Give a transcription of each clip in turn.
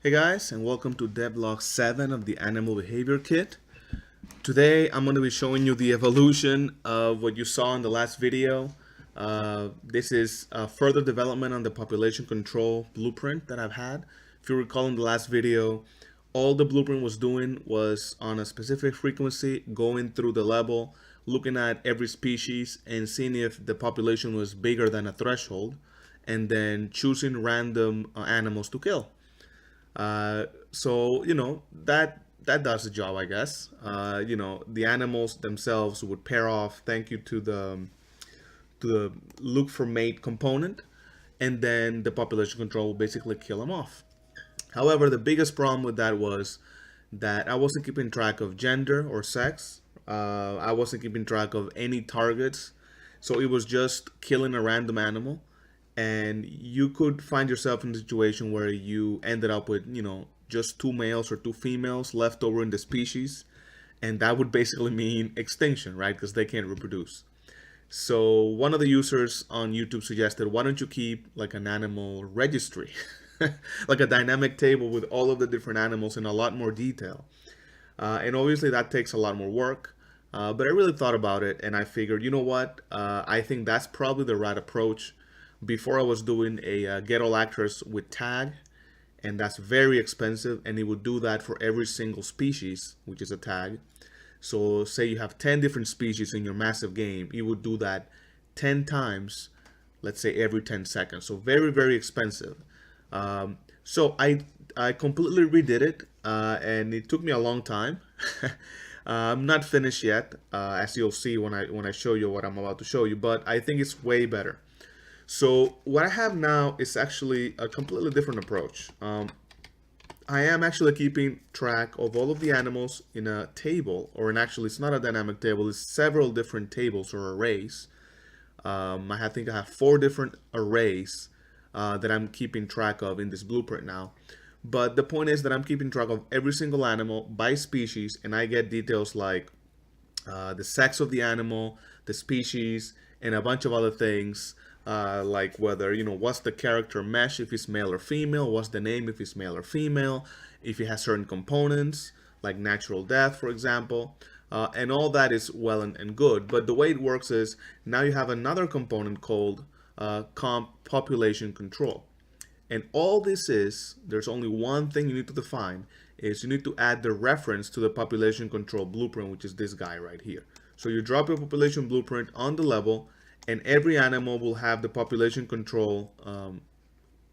Hey guys, and welcome to Devlog 7 of the Animal Behavior Kit. Today I'm going to be showing you the evolution of what you saw in the last video. This is further development on the population control blueprint that I've had. If you recall in the last video, all the blueprint was doing was on a specific frequency, going through the level, looking at every species and seeing if the population was bigger than a threshold, and then choosing random animals to kill. So that does the job, I guess. The animals themselves would pair off. Thank you to the look for mate component, and then the population control will basically kill them off. However, the biggest problem with that was that I wasn't keeping track of gender or sex. I wasn't keeping track of any targets, so it was just killing a random animal, and you could find yourself in a situation where you ended up with just two males or two females left over in the species, and that would basically mean extinction, right? Because they can't reproduce. So one of the users on YouTube suggested, why don't you keep like an animal registry, like a dynamic table with all of the different animals in a lot more detail. And obviously that takes a lot more work. But I really thought about it and I figured, you know what? I think that's probably the right approach. Before I was doing a get all actors with tag, and that's very expensive, and it would do that for every single species, which is a tag. So say you have 10 different species in your massive game, it would do that 10 times, let's say every 10 seconds. So very, very expensive. So I completely redid it, and it took me a long time. I'm not finished yet, as you'll see when I show you what I'm about to show you, but I think it's way better. So what I have now is actually a completely different approach. I am actually keeping track of all of the animals in a table, actually it's not a dynamic table, it's several different tables or arrays. I think I have 4 different arrays that I'm keeping track of in this blueprint now. But the point is that I'm keeping track of every single animal by species, and I get details like the sex of the animal, the species, and a bunch of other things. Like whether, what's the character mesh if it's male or female, what's the name if it's male or female, if it has certain components, like natural death, for example. And all that is well and good. But the way it works is now you have another component called population control. And all this is, there's only one thing you need to define, is you need to add the reference to the population control blueprint, which is this guy right here. So you drop your population blueprint on the level, and every animal will have the population control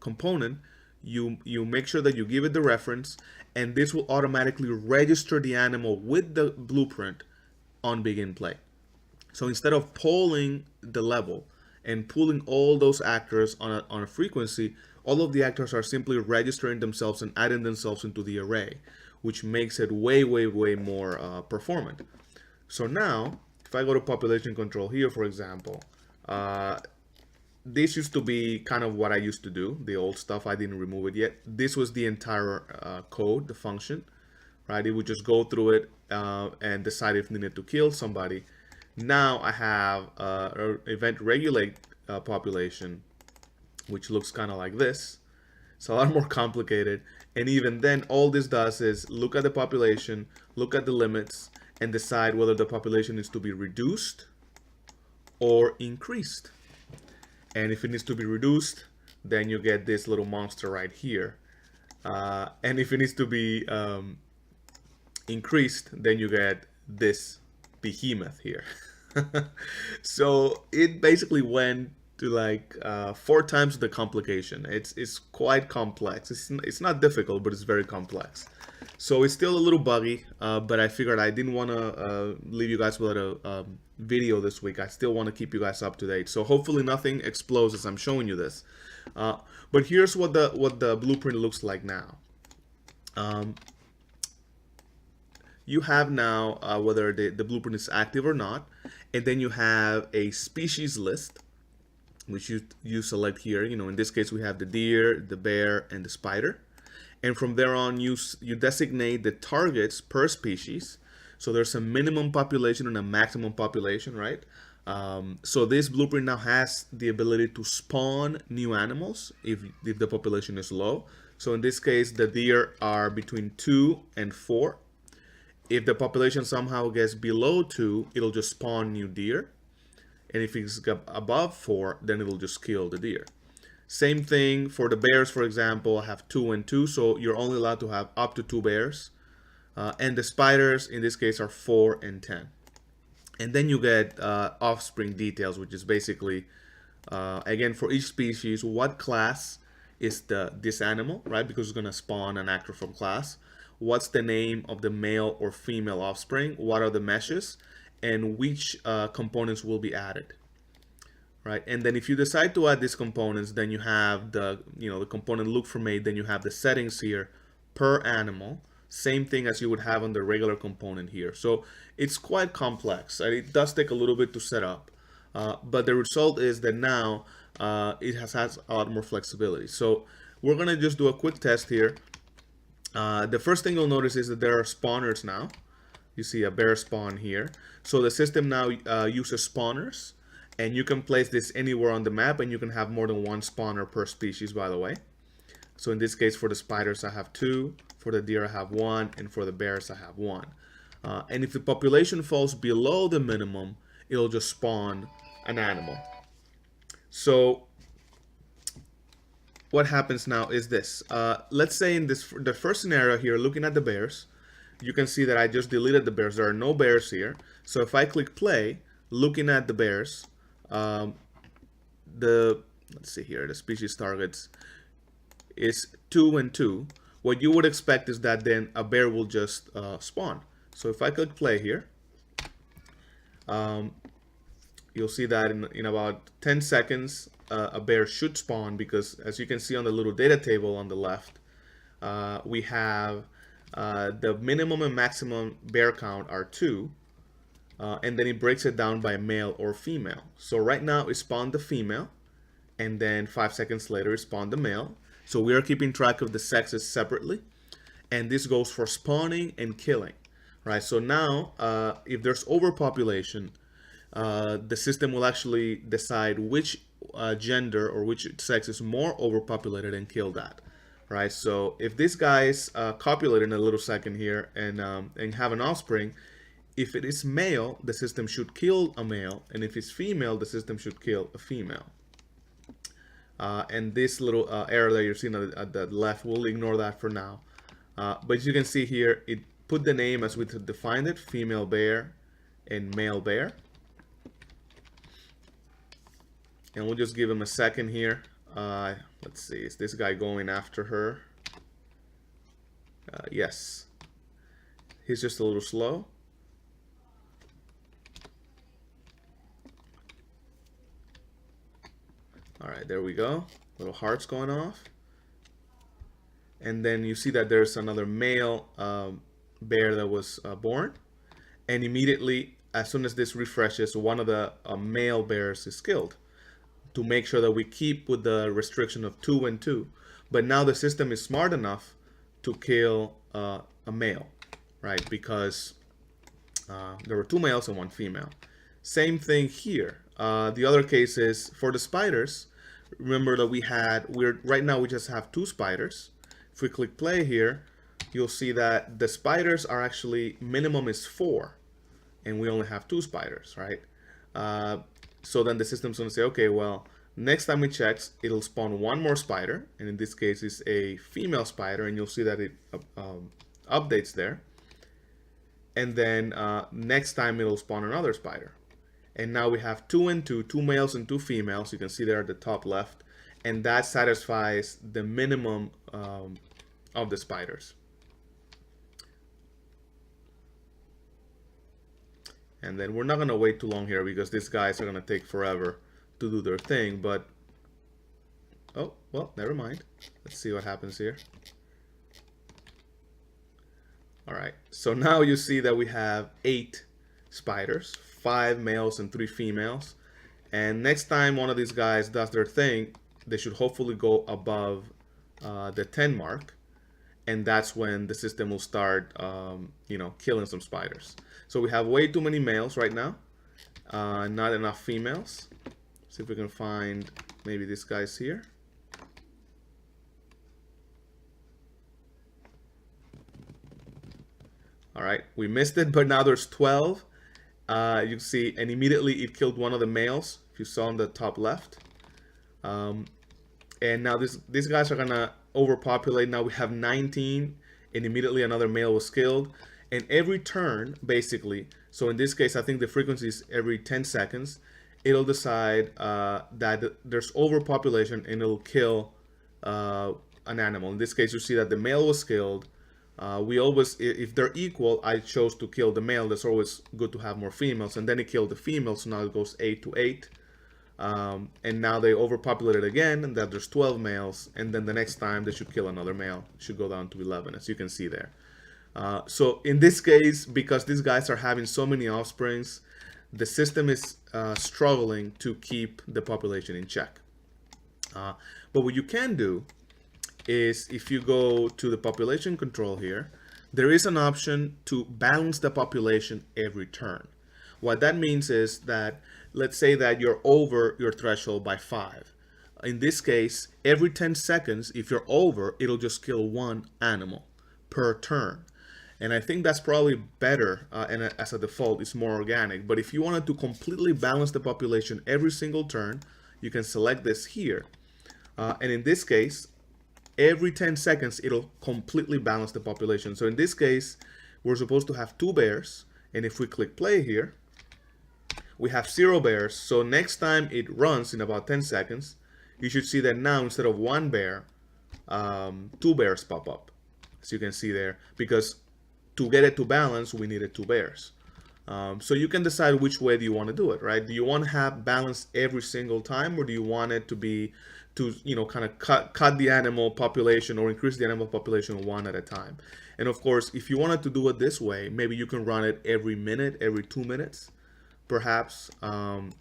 component. You make sure that you give it the reference, and this will automatically register the animal with the blueprint on begin play. So instead of polling the level and pulling all those actors on a frequency, all of the actors are simply registering themselves and adding themselves into the array, which makes it way, way, way more performant. So now, if I go to population control here, for example, this used to be kind of what I used to do, the old stuff. I didn't remove it yet. This was the entire code, the function, right? It would just go through it and decide if needed to kill somebody. Now I have event regulate population, which looks kind of like this. It's a lot more complicated. And even then, all this does is look at the population, look at the limits, and decide whether the population is to be reduced or increased. And if it needs to be reduced, then you get this little monster right here. And if it needs to be increased, then you get this behemoth here. So it basically went to like 4 times the complication. It's quite complex. It's not difficult, but it's very complex. So it's still a little buggy, but I figured I didn't want to leave you guys without a video this week. I still want to keep you guys up to date. So hopefully nothing explodes as I'm showing you this. But here's what the blueprint looks like now. You have now whether the blueprint is active or not, and then you have a species list, which you select here. In this case we have the deer, the bear, and the spider. And from there on, you designate the targets per species. So there's a minimum population and a maximum population, right? So this blueprint now has the ability to spawn new animals if the population is low. So in this case, the deer are between 2 and 4. If the population somehow gets below 2, it'll just spawn new deer. And if it's above 4, then it'll just kill the deer. Same thing for the bears, for example. I have 2 and 2, so you're only allowed to have up to 2 bears. And the spiders, in this case, are 4 and 10. And then you get offspring details, which is basically, again, for each species, what class is this animal, right? Because it's going to spawn an actor from class. What's the name of the male or female offspring? What are the meshes? And which components will be added, right? And then if you decide to add these components, then you have the component look for mate. Then you have the settings here per animal. Same thing as you would have on the regular component here. So it's quite complex. It does take a little bit to set up, but the result is that now it has a lot more flexibility. So we're gonna just do a quick test here. The first thing you'll notice is that there are spawners now. You see a bear spawn here. So the system now uses spawners, and you can place this anywhere on the map, and you can have more than one spawner per species, by the way. So in this case, for the spiders, I have 2. For the deer, I have 1. And for the bears, I have 1. And if the population falls below the minimum, it'll just spawn an animal. So what happens now is this. Let's say in the first scenario here, looking at the bears, you can see that I just deleted the bears. There are no bears here. So if I click play, looking at the bears, let's see here, the species targets is 2 and 2. What you would expect is that then a bear will just spawn. So if I click play here, you'll see that in about 10 seconds, a bear should spawn, because as you can see on the little data table on the left, we have the minimum and maximum bear count are 2, and then it breaks it down by male or female. So right now it spawned the female, and then 5 seconds later it spawned the male. So we are keeping track of the sexes separately, and this goes for spawning and killing, right? So now if there's overpopulation, the system will actually decide which gender or which sex is more overpopulated and kill that, right? So if this guy is copulated in a little second here and have an offspring, if it is male, the system should kill a male, and if it's female, the system should kill a female. And this little error that you're seeing at the left, we'll ignore that for now. But as you can see here, it put the name as we defined it, female bear and male bear. And we'll just give him a second here. Let's see, is this guy going after her? Yes. He's just a little slow. All right, there we go. Little hearts going off. And then you see that there's another male bear that was born. And immediately, as soon as this refreshes, one of the male bears is killed, to make sure that we keep with the restriction of 2 and 2. But now the system is smart enough to kill a male, right? Because there were 2 males and 1 female. Same thing here. The other case is for the spiders. Remember that right now we just have 2 spiders. If we click play here, you'll see that the spiders are actually, minimum is 4, and we only have 2 spiders, right? So then the system's going to say, okay, well, next time it checks, it'll spawn 1 more spider, and in this case it's a female spider, and you'll see that it updates there. And then next time it'll spawn another spider. And now we have 2 and 2, 2 males and 2 females. You can see there at the top left, and that satisfies the minimum of the spiders. And then we're not going to wait too long here, because these guys are going to take forever to do their thing. But, oh, well, never mind. Let's see what happens here. All right, so now you see that we have 8 spiders, 5 males and 3 females. And next time one of these guys does their thing, they should hopefully go above the 10 mark. And that's when the system will start, killing some spiders. So we have way too many males right now, not enough females. See if we can find maybe these guys here. All right, we missed it, but now there's 12. You can see, and immediately it killed one of the males, if you saw on the top left. And now these guys are gonna overpopulate. Now we have 19, and immediately another male was killed. And every turn, basically, so in this case, I think the frequency is every 10 seconds, it'll decide that there's overpopulation and it'll kill an animal. In this case, you see that the male was killed. We always, if they're equal, I chose to kill the male. That's always good to have more females. And then it killed the females, so now it goes 8 to 8. And now they overpopulated again, and that there's 12 males, and then the next time they should kill another male. It should go down to 11, as you can see there. So in this case, because these guys are having so many offsprings, the system is struggling to keep the population in check. But what you can do is, if you go to the population control here, there is an option to balance the population every turn. What that means is that, let's say that you're over your threshold by 5. In this case, every 10 seconds, if you're over, it'll just kill one animal per turn. And I think that's probably better, and as a default, it's more organic. But if you wanted to completely balance the population every single turn, you can select this here. And in this case, every 10 seconds, it'll completely balance the population. So in this case, we're supposed to have 2 bears. And if we click play here, we have 0 bears. So next time it runs in about 10 seconds, you should see that now instead of 1 bear, 2 bears pop up. As you can see there, because to get it to balance, we needed 2 bears. So you can decide which way do you want to do it, right? Do you want to have balance every single time, or do you want it to be kind of cut the animal population or increase the animal population one at a time? And of course, if you wanted to do it this way, maybe you can run it every minute, every 2 minutes, perhaps, and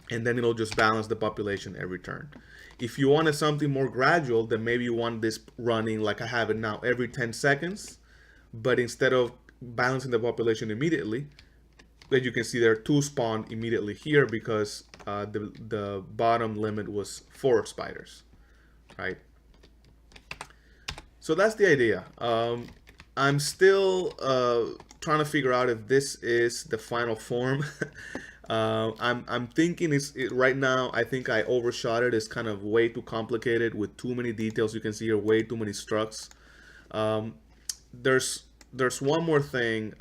then it'll just balance the population every turn. If you wanted something more gradual, then maybe you want this running like I have it now every 10 seconds, but instead of balancing the population immediately, as you can see there, 2 spawned immediately here because the bottom limit was 4 spiders, right? So that's the idea. I'm still trying to figure out if this is the final form. I'm thinking right now, I think I overshot it. It's kind of way too complicated with too many details. You can see here way too many structs. There's one more thing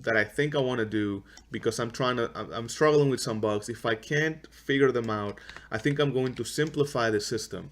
that I think I want to do, because I'm struggling with some bugs. If I can't figure them out, I think I'm going to simplify the system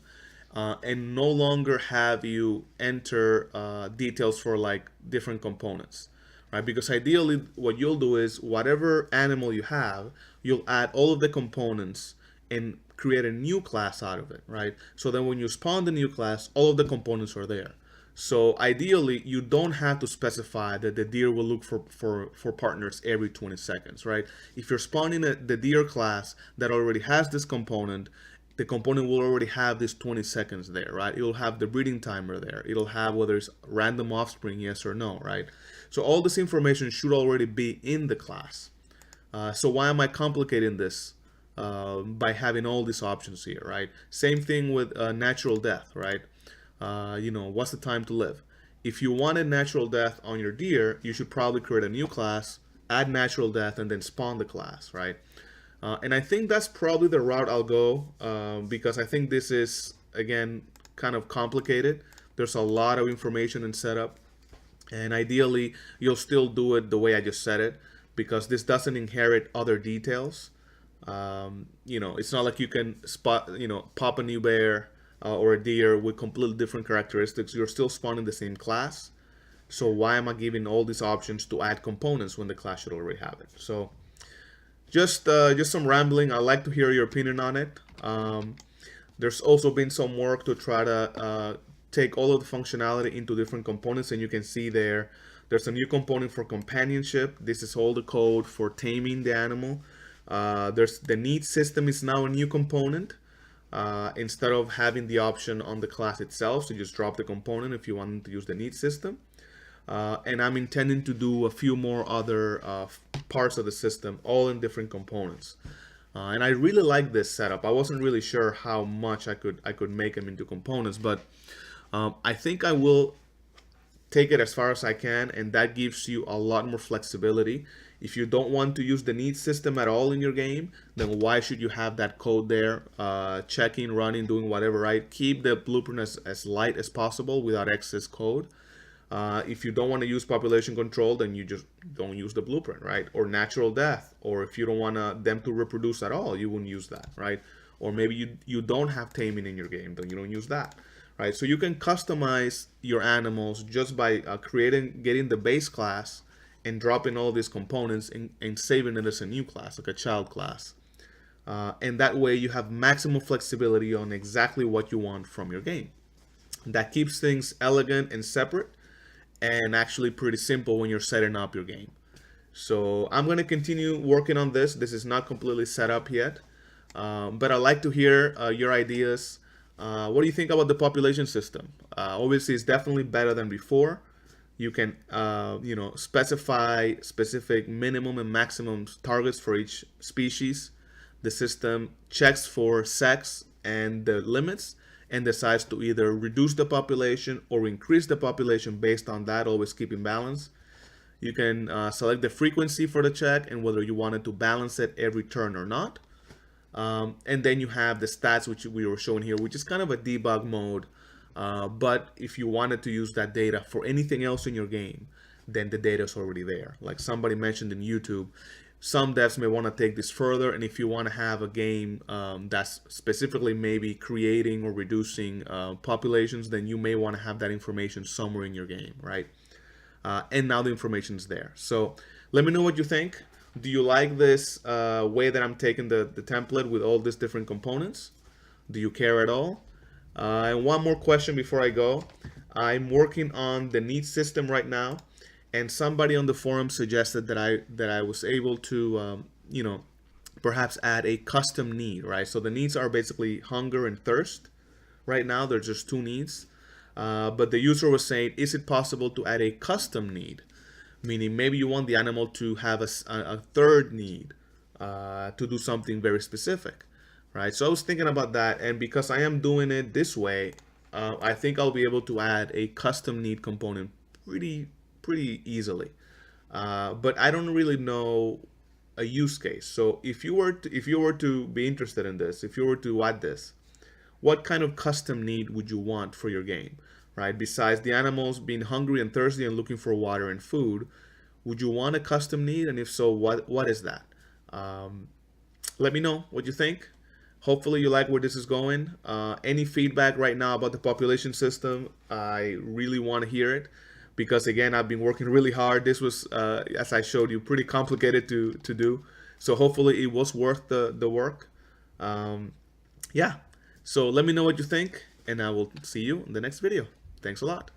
and no longer have you enter details for like different components, right? Because ideally what you'll do is whatever animal you have, you'll add all of the components and create a new class out of it, right? So then when you spawn the new class, all of the components are there. So ideally, you don't have to specify that the deer will look for partners every 20 seconds, right? If you're spawning the deer class that already has this component, the component will already have this 20 seconds there, right? It'll have the breeding timer there. It'll have whether it's random offspring, yes or no, right? So all this information should already be in the class. So why am I complicating this by having all these options here, right? Same thing with natural death, right? What's the time to live? If you wanted natural death on your deer, you should probably create a new class, add natural death, and then spawn the class, right? And I think that's probably the route I'll go because I think this is, again, kind of complicated. There's a lot of information and setup, and ideally you'll still do it the way I just said it, because this doesn't inherit other details. It's not like you can pop a new bear or a deer with completely different characteristics. You're still spawning the same class. So why am I giving all these options to add components when the class should already have it? So just some rambling. I'd like to hear your opinion on it. There's also been some work to try to take all of the functionality into different components, and you can see there's a new component for companionship. This is all the code for taming the animal. There's the need system is now a new component. Instead of having the option on the class itself, so just drop the component if you want to use the need system. And I'm intending to do a few more other parts of the system, all in different components. And I really like this setup. I wasn't really sure how much I could make them into components, but I think I will take it as far as I can, and that gives you a lot more flexibility. If you don't want to use the need system at all in your game, then why should you have that code there, checking, running, doing whatever, right? Keep the blueprint as light as possible without excess code. If you don't want to use population control, then you just don't use the blueprint, right? Or natural death, or if you don't want them to reproduce at all, you wouldn't use that, right? Or maybe you don't have taming in your game, then you don't use that, right? So you can customize your animals just by getting the base class and dropping all these components and saving it as a new class, like a child class. And that way you have maximum flexibility on exactly what you want from your game. That keeps things elegant and separate, and actually pretty simple when you're setting up your game. So I'm going to continue working on this. This is not completely set up yet, but I'd like to hear your ideas. What do you think about the population system? Obviously, it's definitely better than before. You can specify specific minimum and maximum targets for each species. The system checks for sex and the limits, and decides to either reduce the population or increase the population based on that, always keeping balance. You can select the frequency for the check and whether you wanted to balance it every turn or not. And then you have the stats, which we were showing here, which is kind of a debug mode. But if you wanted to use that data for anything else in your game, then the data is already there. Like somebody mentioned in YouTube, some devs may want to take this further, and if you want to have a game that's specifically maybe creating or reducing populations, then you may want to have that information somewhere in your game, right? And now the information is there. So let me know what you think. Do you like this way that I'm taking the template with all these different components? Do you care at all? And one more question before I go. I'm working on the need system right now, and somebody on the forum suggested that I was able to perhaps add a custom need, right? So the needs are basically hunger and thirst. Right now there's just two needs, but the user was saying, is it possible to add a custom need? Meaning maybe you want the animal to have a third need to do something very specific, right? So I was thinking about that, and because I am doing it this way, I think I'll be able to add a custom need component pretty easily. But I don't really know a use case. So if you were to be interested in this, if you were to add this, what kind of custom need would you want for your game, right? Besides the animals being hungry and thirsty and looking for water and food, would you want a custom need? And if so, what is that? Let me know what you think. Hopefully you like where this is going. Any feedback right now about the population system, I really want to hear it, because again, I've been working really hard. This was, as I showed you, pretty complicated to do. So hopefully it was worth the work. Yeah. So let me know what you think, and I will see you in the next video. Thanks a lot.